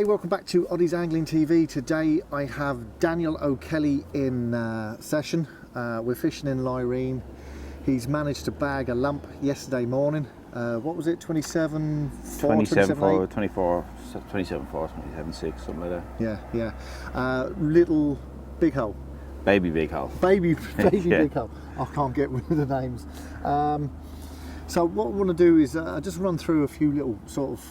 Hey, welcome back to Oddie's Angling TV. Today I have Daniel O'Kelly in session. We're fishing in Lyreen. He's managed to bag a lump yesterday morning. What was it, 27.4? 27.4, 24, 27.4, 27.6, something like that. Yeah. Little big hole. Baby big hole. Baby Yeah. big hole. I can't get with the names. So what I want to do is just run through a few little sort of,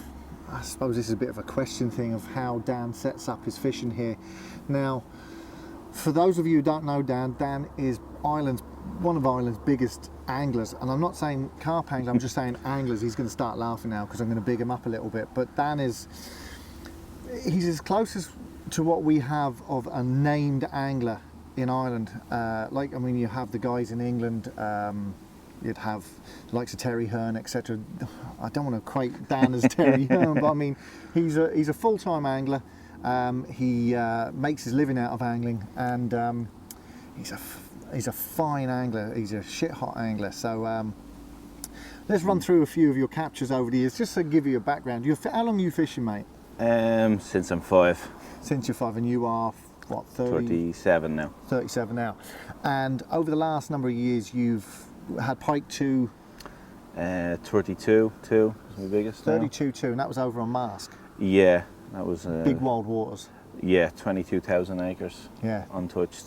I suppose this is a bit of a question thing of how Dan sets up his fishing here. Now, for those of you who don't know Dan is one of Ireland's biggest anglers, and I'm not saying carp anglers, I'm just saying anglers. He's going to start laughing now because I'm going to big him up a little bit, but Dan he's as close to what we have of a named angler in Ireland. You have the guys in England, you'd have the likes of Terry Hearn, etc. I don't want to equate Dan as Terry Hearn, but I mean, he's a full-time angler. He makes his living out of angling, and he's a fine angler. He's a shit-hot angler. So let's run through a few of your captures over the years, just to give you a background. How long are you fishing, mate? Since I'm 5. Since you're 5, and you are what, 37 now. 37 now. And over the last number of years, you've had pike to 32 was my biggest. 32.2, and that was over on Mask. Yeah, that was Big wild waters. Yeah, 22,000 acres. Yeah, untouched,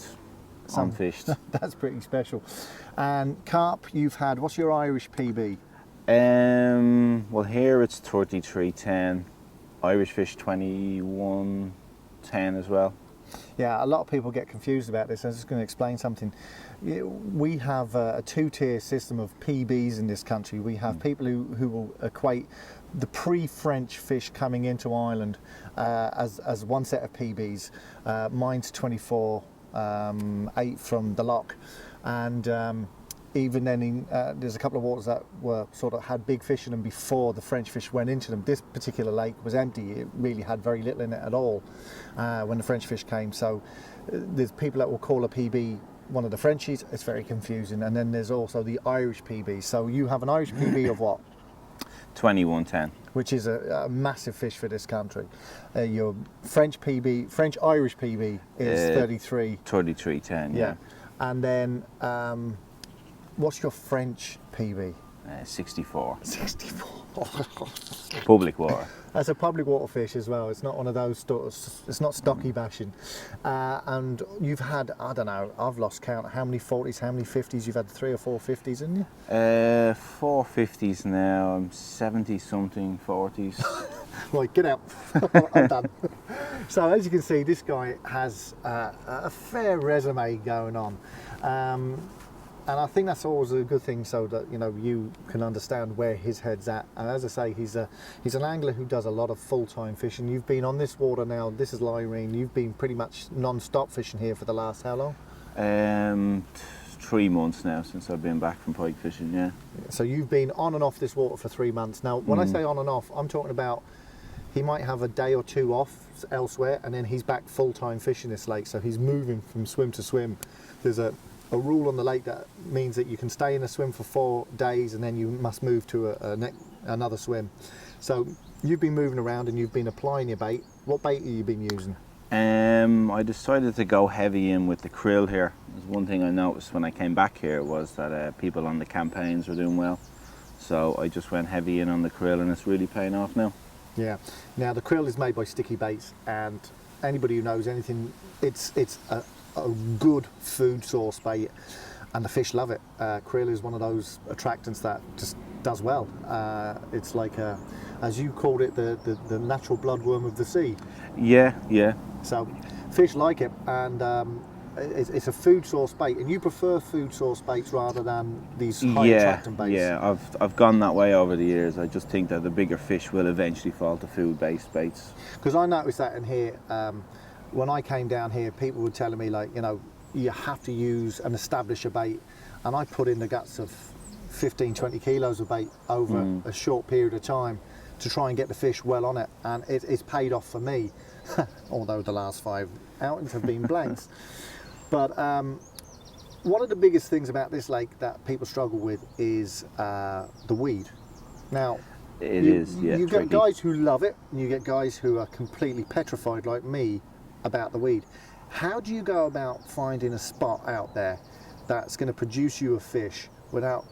unfished. That's pretty special. And carp, you've had. What's your Irish PB? Well, here it's 33.10. Irish fish 21.10 as well. Yeah, a lot of people get confused about this. I'm just going to explain something. We have a two-tier system of PBs in this country. We have people who will equate the pre-French fish coming into Ireland as one set of PBs. Mine's 24.8 from the lock, and even then, there's a couple of waters that were sort of had big fish in them before the French fish went into them. This particular lake was empty. It really had very little in it at all when the French fish came. So there's people that will call a PB one of the Frenchies. It's very confusing. And then there's also the Irish PB. So you have an Irish PB of what? 21.10. Which is a massive fish for this country. Your French Irish PB is 33. 33.10, yeah. And then what's your French PB? 64. 64. Public water. That's a public water fish as well. It's not one of those, it's not stocky bashing. And you've had, I don't know, I've lost count how many 40s, how many 50s. You've had 3 or 4 50s, haven't you? 4 50s now. I'm 70 something 40s. Right, get out. I'm done. So as you can see, this guy has a fair resume going on. And I think that's always a good thing, so that you can understand where his head's at. And as I say, he's an angler who does a lot of full-time fishing. You've been on this water now. This is Lyreen. You've been pretty much non-stop fishing here for the last how long? 3 months now since I've been back from pike fishing. Yeah. So you've been on and off this water for 3 months now. When I say on and off, I'm talking about he might have a day or 2 off elsewhere, and then he's back full-time fishing this lake. So he's moving from swim to swim. There's a rule on the lake that means that you can stay in a swim for 4 days and then you must move to another swim. So you've been moving around and you've been applying your bait. What bait have you been using? I decided to go heavy in with the krill here. There's one thing I noticed when I came back here was that people on the campaigns were doing well. So I just went heavy in on the krill, and it's really paying off now. Yeah. Now the krill is made by Sticky Baits, and anybody who knows anything, it's a good food source bait, and the fish love it. Krill is one of those attractants that just does well. It's like as you called it, the natural bloodworm of the sea. Yeah. So fish like it, and it's a food source bait. And you prefer food source baits rather than these high attractant baits? Yeah, I've gone that way over the years. I just think that the bigger fish will eventually fall to food-based baits. Because I noticed that in here. When I came down here, people were telling me, like, you have to use and establish a bait, and I put in the guts of 15, 20 kilos of bait over a short period of time to try and get the fish well on it, and it's paid off for me, although the last 5 outings have been blanks. But one of the biggest things about this lake that people struggle with is the weed. Now, You get tricky. guys who love it, and you get guys who are completely petrified like me about the weed. How do you go about finding a spot out there that's going to produce you a fish without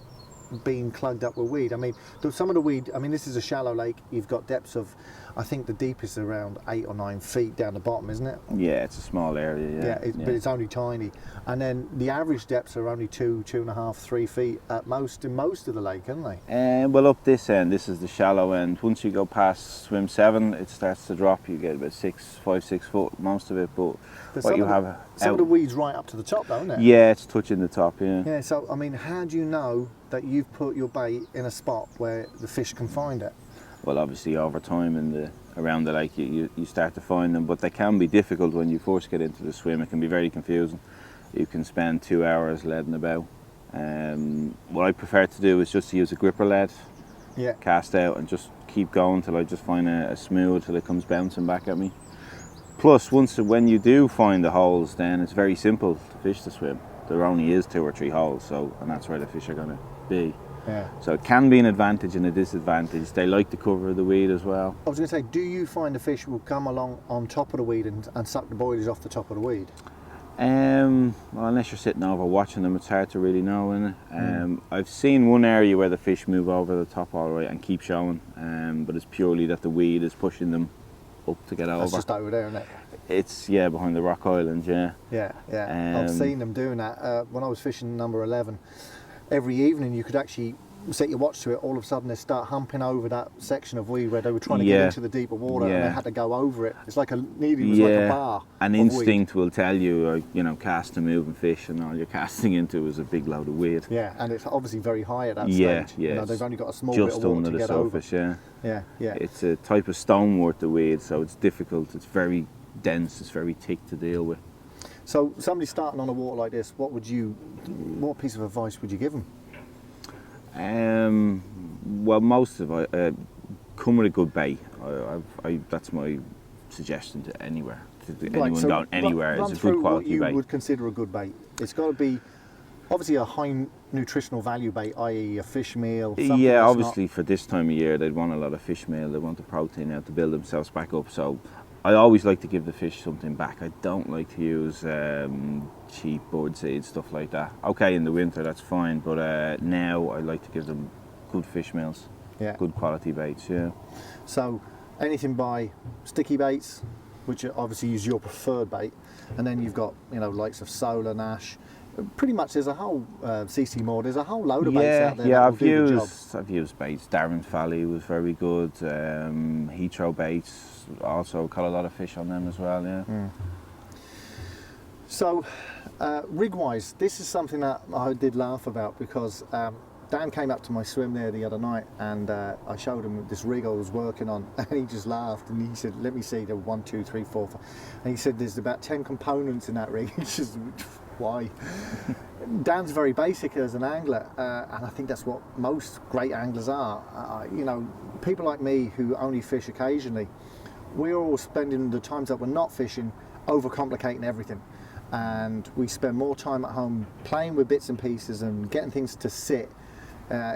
being plugged up with weed? I mean, some of the weed, I mean, this is a shallow lake. You've got depths of, I think the deepest is around 8 or 9 feet down the bottom, isn't it? Yeah, it's a small area. Yeah, but it's only tiny. And then the average depths are only 2.5, 3 feet at most in most of the lake, aren't they? Well, up this end, this is the shallow end. Once you go past swim 7, it starts to drop. You get about 5, 6 foot, most of it. But what you have some of the weeds right up to the top, though, isn't it? Yeah, it's touching the top. Yeah. Yeah. So I mean, how do you know that you've put your bait in a spot where the fish can find it? Well, obviously over time around the lake you start to find them, but they can be difficult when you first get into the swim. It can be very confusing. You can spend 2 hours leading about. What I prefer to do is just to use a gripper lead, cast out, and just keep going till I just find a smooth till it comes bouncing back at me. Plus, when you do find the holes, then it's very simple to fish to swim. There only is 2 or 3 holes, and that's where the fish are going to be. Yeah. So it can be an advantage and a disadvantage. They like the cover of the weed as well. I was going to say, do you find the fish will come along on top of the weed and suck the boilies off the top of the weed? Well, unless you're sitting over watching them, it's hard to really know, isn't it? I've seen one area where the fish move over the top all right and keep showing, but it's purely that the weed is pushing them up to get over. That's just over there, isn't it? It's behind the rock island. Yeah. I've seen them doing that when I was fishing number 11. Every evening you could actually set your watch to it. All of a sudden they start humping over that section of weed where they were trying to get into the deeper water, and they had to go over it. It's like nearly like a bar. An instinct will tell you, cast a moving fish, and all you're casting into is a big load of weed. Yeah, and it's obviously very high at that stage. Yeah, they've only got a small bit of water under to the get surface. over. Yeah. Yeah. It's a type of stoneworth, the weed, so it's difficult. It's very dense. It's very thick to deal with. So somebody starting on a water like this, what piece of advice would you give them? Well, most of it, come with a good bait. That's my suggestion to anywhere. Anyone going anywhere is a good quality bait. What you would consider a good bait? It's got to be obviously a high nutritional value bait, i.e. a fish meal. Yeah, obviously for this time of year they'd want a lot of fish meal. They want the protein out to build themselves back up. So I always like to give the fish something back. I don't like to use cheap bird seed, stuff like that. Okay, in the winter that's fine, but now I like to give them good fish meals, good quality baits. Yeah. So anything by sticky baits, which obviously is your preferred bait, and then you've got likes of solar, Nash. Pretty much there's a whole CC Moore. There's a whole load of baits out there. Yeah, I've used baits. Darren Valley was very good. Heathrow baits also caught a lot of fish on them as well. Yeah. So rig-wise, this is something that I did laugh about because Dan came up to my swim there the other night, and I showed him this rig I was working on, and he just laughed and he said, "Let me see the 1, 2, 3, 4, 5." And he said, "There's about 10 components in that rig." It's just why. Dan's very basic as an angler, and I think that's what most great anglers are. People like me who only fish occasionally, we're all spending the times that we're not fishing overcomplicating everything, and we spend more time at home playing with bits and pieces and getting things to sit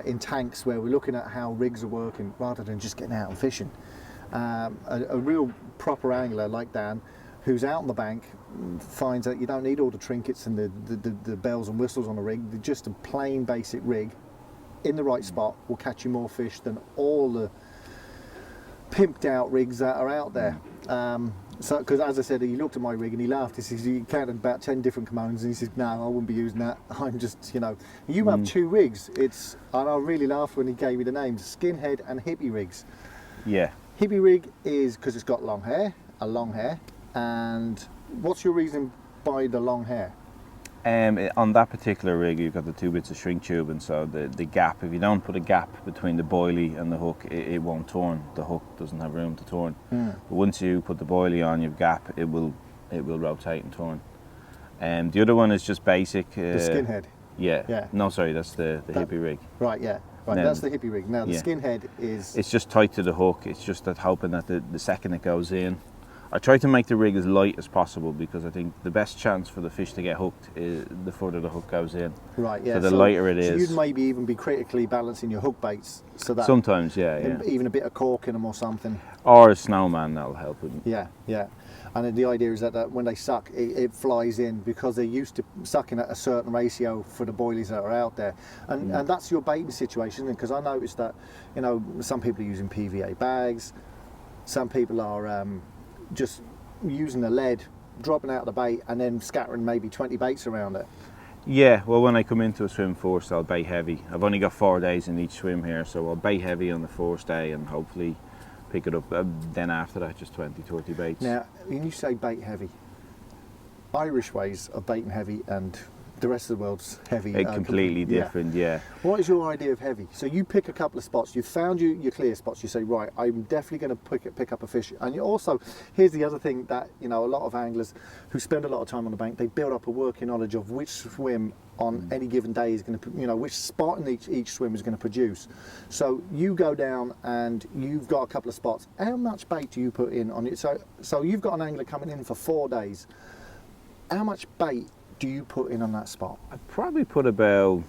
in tanks where we're looking at how rigs are working rather than just getting out and fishing. A real proper angler like Dan, who's out on the bank, finds that you don't need all the trinkets and the bells and whistles on a rig. Just a plain basic rig in the right spot will catch you more fish than all the pimped out rigs that are out there. So, because as I said, he looked at my rig and he laughed. He says, "You counted about 10 different components," and he says, "No, I wouldn't be using that. I'm just, you have 2 rigs." And I really laughed when he gave me the names, Skinhead and Hippie rigs. Yeah. Hippie rig is because it's got a long hair. And what's your reason by the long hair? On that particular rig, you've got the 2 bits of shrink tubing, so the gap, if you don't put a gap between the boilie and the hook, it won't turn. The hook doesn't have room to turn. But once you put the boilie on, your gap, it will rotate and turn. The other one is just basic. The Skinhead. Yeah. No, sorry, that's the hippie rig. Right, yeah. Right, that's the hippie rig. Now the Skinhead is... It's just tight to the hook. It's just that hoping that the second it goes in, I try to make the rig as light as possible because I think the best chance for the fish to get hooked is the further the hook goes in. Right, yeah. So the lighter it is. So you'd maybe even be critically balancing your hook baits so that Sometimes, yeah. even a bit of cork in them or something. Or a snowman, that'll help with them. Yeah, yeah. And the idea is that when they suck, it flies in because they're used to sucking at a certain ratio for the boilies that are out there. And that's your baiting situation, because I noticed that, you know, some people are using PVA bags, some people are just using the lead, dropping out the bait and then scattering maybe 20 baits around it. Yeah, well, when I come into a swim first, I'll bait heavy. I've only got 4 days in each swim here, so I'll bait heavy on the first day and hopefully pick it up. Then after that, just 20, 30 baits. Now, when you say bait heavy, Irish ways of baiting heavy and the rest of the world's heavy. Completely different, yeah. What is your idea of heavy? So you pick a couple of spots, you've found your clear spots, you say, right, I'm definitely going to pick up a fish. And you also, here's the other thing that, you know, a lot of anglers who spend a lot of time on the bank, they build up a working knowledge of which swim on any given day is going to, you know, which spot in each swim is going to produce. So you go down and you've got a couple of spots. How much bait do you put in on it? So you've got an angler coming in for 4 days. How much bait do you put in on that spot? I probably put about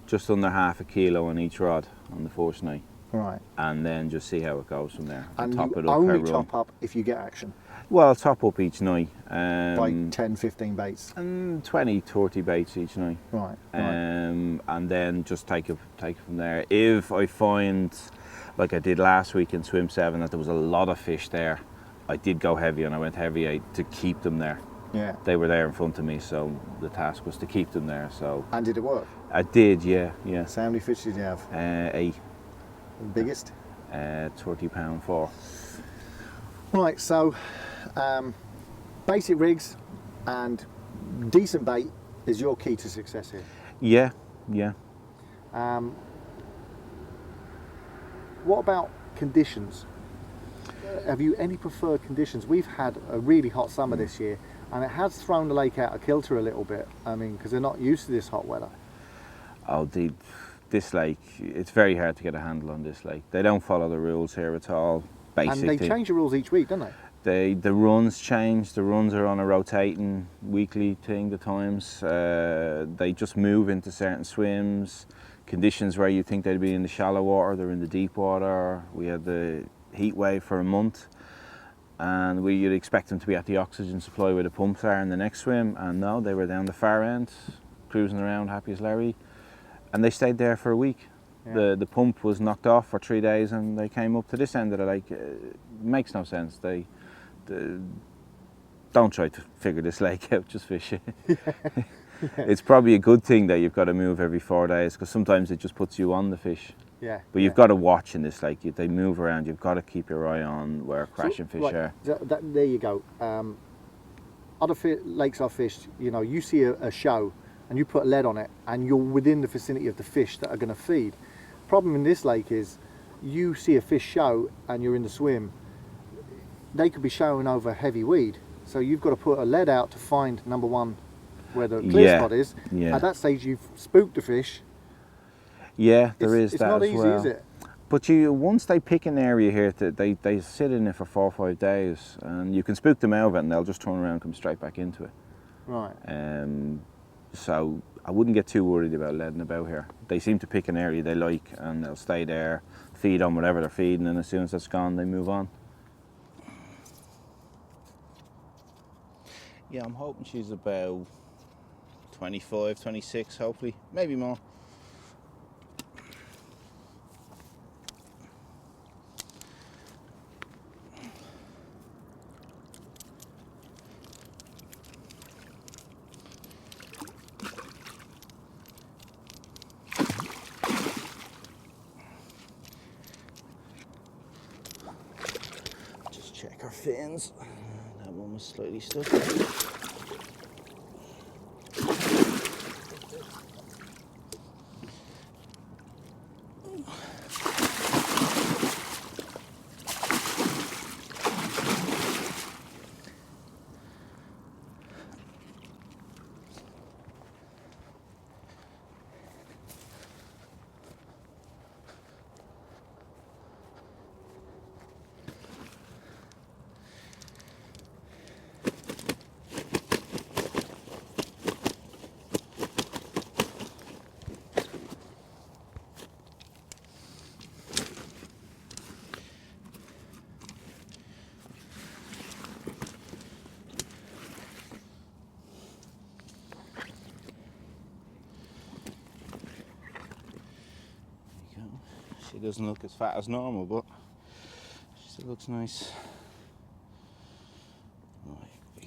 just under half a kilo on each rod on the first night. Right. And then just see how it goes from there. And top you it up only per top run. up if you get action? Well, I'll top up each night. By 10, 15 baits? And 20, 30 baits each night. Right. And then just take it from there. If I find, like I did last week in Swim 7, that there was a lot of fish there, I did go heavy, and I went heavy to keep them there. Yeah. They were there in front of me, so the task was to keep them there. So. And did it work? I did, yeah. So how many fish did you have? 8. The biggest? 30-pound 4. Right, so basic rigs and decent bait is your key to success here. Yeah. What about conditions? Have you any preferred conditions? We've had a really hot summer this year, and it has thrown the lake out of kilter a little bit. I mean, because they're not used to this hot weather. Oh, this lake, it's very hard to get a handle on this lake. They don't follow the rules here at all. Basic And they thing. change the rules each week, don't they? The runs change. The runs are on a rotating weekly thing. The times they just move into certain swims. Conditions where you think they'd be in the shallow water, they're in the deep water. We had the heat wave for a month, and you'd expect them to be at the oxygen supply where the pumps are in the next swim, and no, they were down the far end, cruising around happy as Larry, and they stayed there for a week. Yeah. The pump was knocked off for 3 days, and they came up to this end of the lake. It makes no sense. They don't try to figure this lake out, just fish it. Yeah. It's probably a good thing that you've got to move every 4 days, because sometimes it just puts you on the fish. Yeah. But you've got to watch in this lake. They move around. You've got to keep your eye on where crashing fish are. There you go. Other lakes I've fished, you know, you see a show and you put a lead on it and you're within the vicinity of the fish that are going to feed. Problem in this lake is you see a fish show and you're in the swim. They could be showing over heavy weed. So you've got to put a lead out to find, number one, where the clear spot is. Yeah. At that stage you've spooked the fish. Yeah, there is it's that not as easy, well. is it? But once they pick an area here, they sit in it for 4 or 5 days, and you can spook them out of it, and they'll just turn around and come straight back into it. Right. So I wouldn't get too worried about letting about here. They seem to pick an area they like, and they'll stay there, feed on whatever they're feeding, and as soon as that's gone, they move on. Yeah, I'm hoping she's about 25, 26, hopefully, maybe more. Just check her fins. That one was slightly stuck. She doesn't look as fat as normal, but she still looks nice. Right,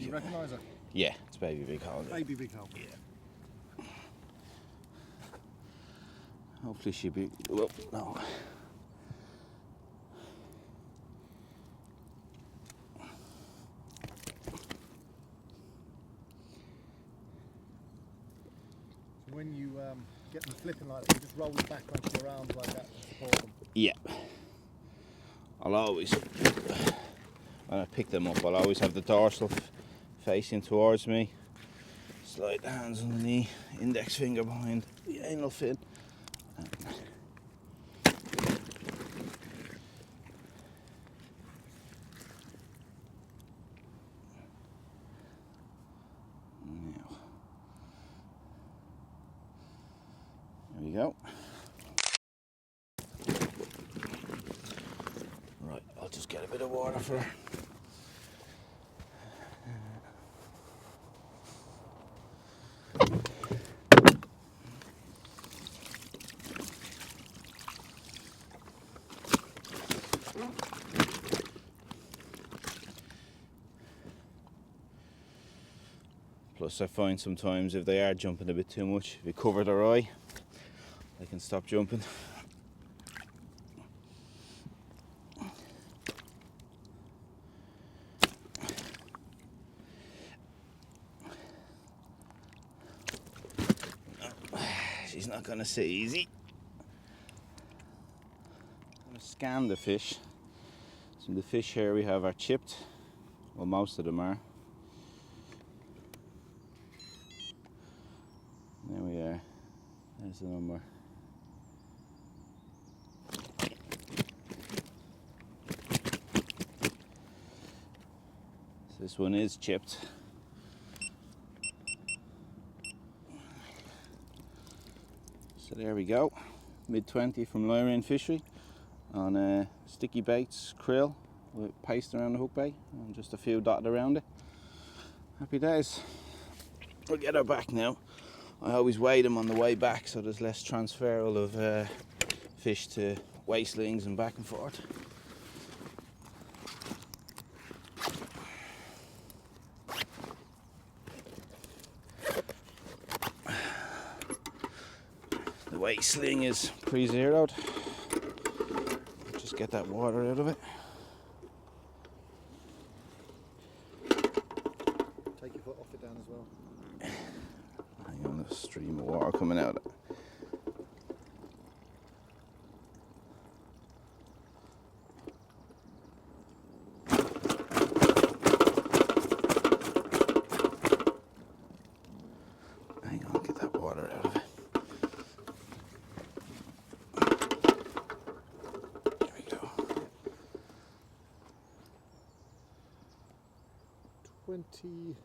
you recognise her? Yeah, it's baby bighorn. Baby bighorn. Yeah. Hopefully she'll be. Well, no. When you get them flipping like that, you just roll them back onto your arms like that to support them. Yeah. I'll always, when I pick them up, I'll always have the dorsal facing towards me. Slide the hands on the knee, index finger behind the anal fin. Now, there we go. Right, I'll just get a bit of water for her. Plus I find sometimes if they are jumping a bit too much, if you cover their eye, they can stop jumping. She's not going to sit easy. I'm going to scan the fish. So the fish here we have are chipped. Well, most of them are. There we are. There's the number. So this one is chipped. So there we go. Mid-20 from Lyreen Fishery on sticky baits, krill with paste around the hook bait and just a few dotted around it. Happy days. We'll get her back now. I always weigh them on the way back so there's less transferal of fish to waistlings and back and forth. The waistling is pre-zeroed. Just get that water out of it. Take your foot off it down as well. Hang on, there's a stream of water coming out. Hang on, get that water out of it. There we go. 20.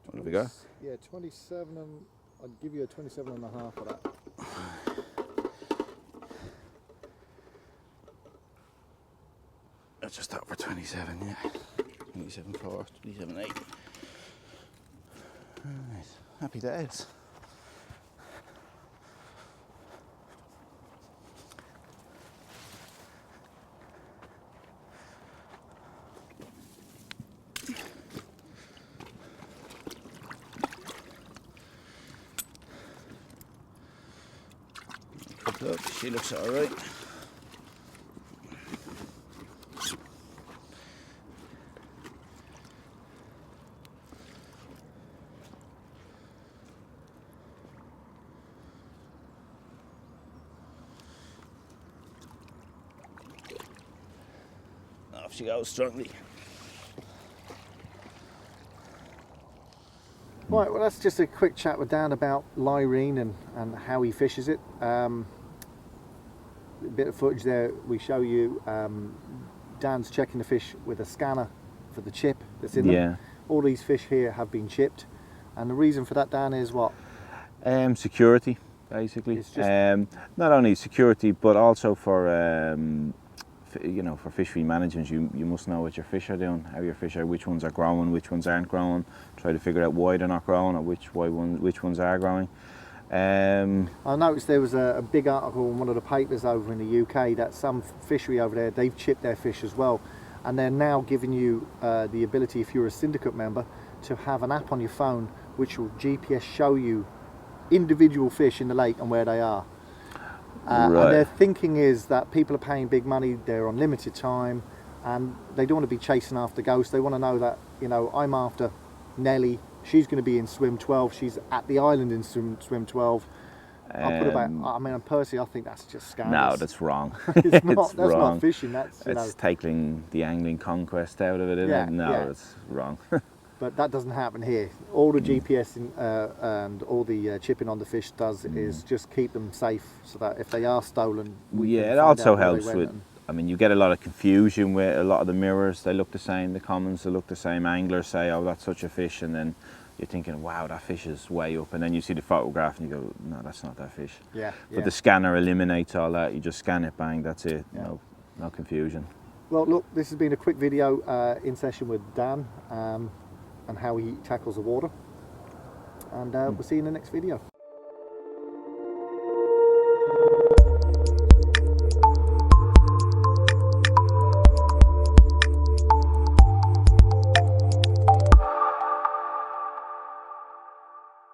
What have we got? Yeah, 27 and I'd give you a 27 and a half for that. That's just over 27, yeah. 27.4, 27.8. Right, happy days. Look, she looks alright. Off she goes strongly. Right, well that's just a quick chat with Dan about Lyreen and how he fishes it. A bit of footage there we show you. Dan's checking the fish with a scanner for the chip that's in them. Yeah. All these fish here have been chipped, and the reason for that, Dan, is what? Security, basically. It's just not only security, but also for you know, for fishery management, you must know what your fish are doing, how your fish are, which ones are growing, which ones aren't growing. Try to figure out why they're not growing or which ones are growing. I noticed there was a big article in one of the papers over in the UK that some fishery over there, they've chipped their fish as well, and they're now giving you the ability, if you're a syndicate member, to have an app on your phone which will GPS show you individual fish in the lake and where they are. Right. And their thinking is that people are paying big money, they're on limited time, and they don't want to be chasing after ghosts. They want to know that, you know, I'm after Nellie, she's going to be in swim 12, she's at the island in swim 12. I'll put about, I mean, personally, I think that's just scandalous. No, that's wrong. It's not, It's that's wrong. not fishing, that's, you know. It's taking the angling conquest out of it, isn't Yeah, it? No, yeah. it's wrong. But that doesn't happen here. All the GPS and all the chipping on the fish does is just keep them safe, so that if they are stolen, we can Yeah, it find also out where they helps went with, and- I mean, you get a lot of confusion with a lot of the mirrors. They look the same, the commons, they look the same. Anglers say, oh, that's such a fish, and then you're thinking, wow, that fish is way up, and then you see the photograph and you go, no, that's not that fish. Yeah, But yeah. the scanner eliminates all that. You just scan it, bang, that's it. Yeah. No confusion. Well, look, this has been a quick video in session with Dan and how he tackles the water, and we'll see you in the next video.